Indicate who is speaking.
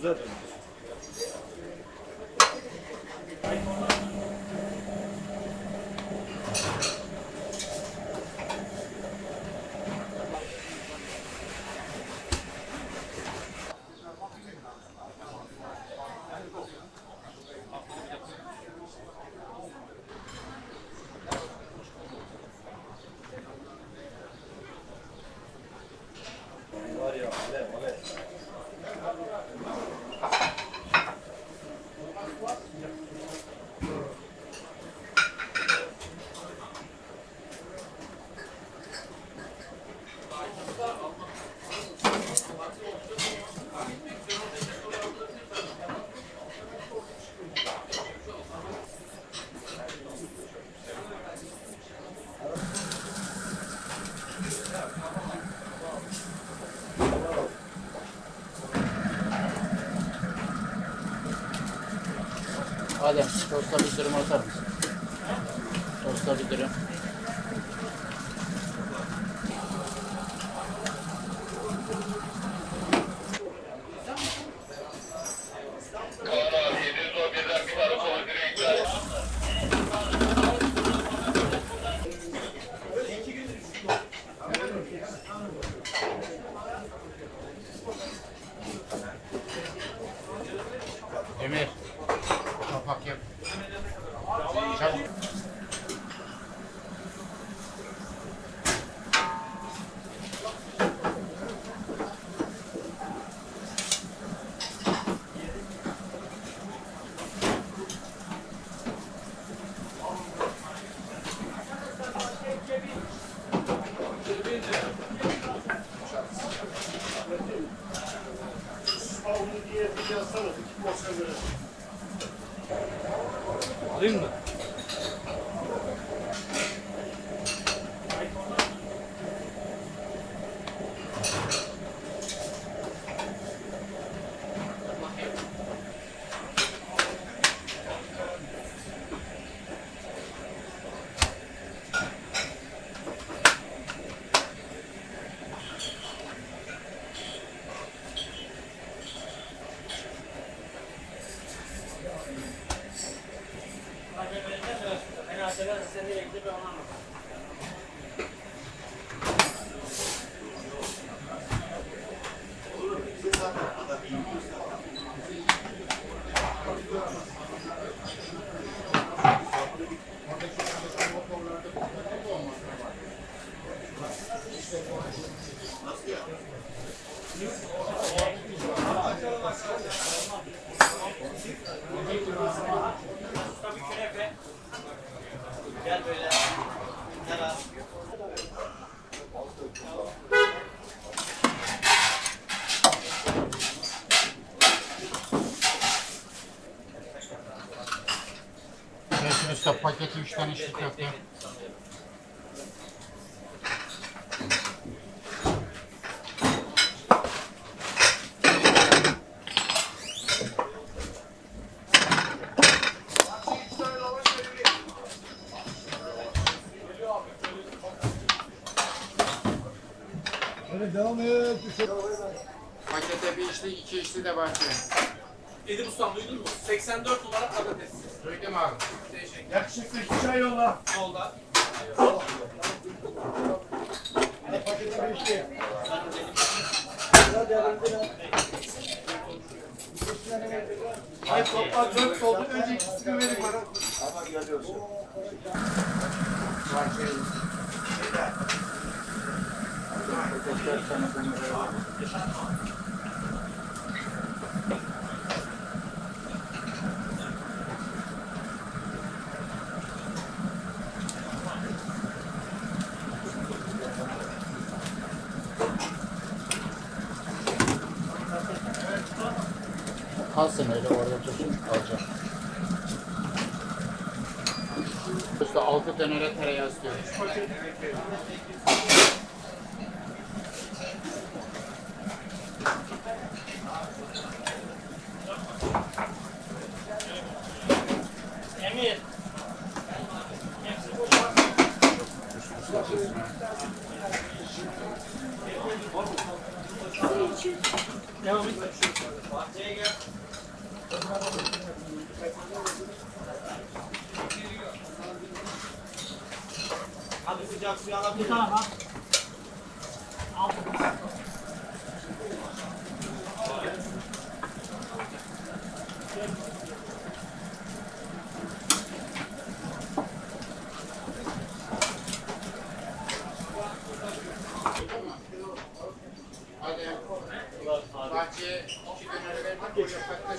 Speaker 1: 9'da dönüyor. Var ya, alev.
Speaker 2: Adem, tosta bir dürüm atar mısın? Tosta bir dürüm. Emir, kapak yap. Çabuk.
Speaker 1: Alayım mı? Gel böyle. Gel abi.
Speaker 2: Gelsin usta paketi 3 tane içli köfte.
Speaker 3: Evet, devam et.
Speaker 2: Pakete bir içli, 2 içli de bahçe.
Speaker 4: Edip Ustam duydun mu? 84 numara patates.
Speaker 2: Duydum abi.
Speaker 4: Teşekkür.
Speaker 3: Yakışıklı iki çay yolla.
Speaker 4: Yolda.
Speaker 3: Paketi bir işte.
Speaker 1: Ay toplam 4 oldu. Önce ikisini verin bana. Ama geliyorsun.
Speaker 2: Kalsın öyle orada dursun alacağım. Usta 6 dönere tereyağı istiyorum.
Speaker 4: Emir. Hepsi boş. Devam et. Bahçeye gel. Hadi sıcak suyu alabilir.
Speaker 5: Tamam ha.
Speaker 2: Hadi. Bahçeye 2 döneri verdik. O yaprakta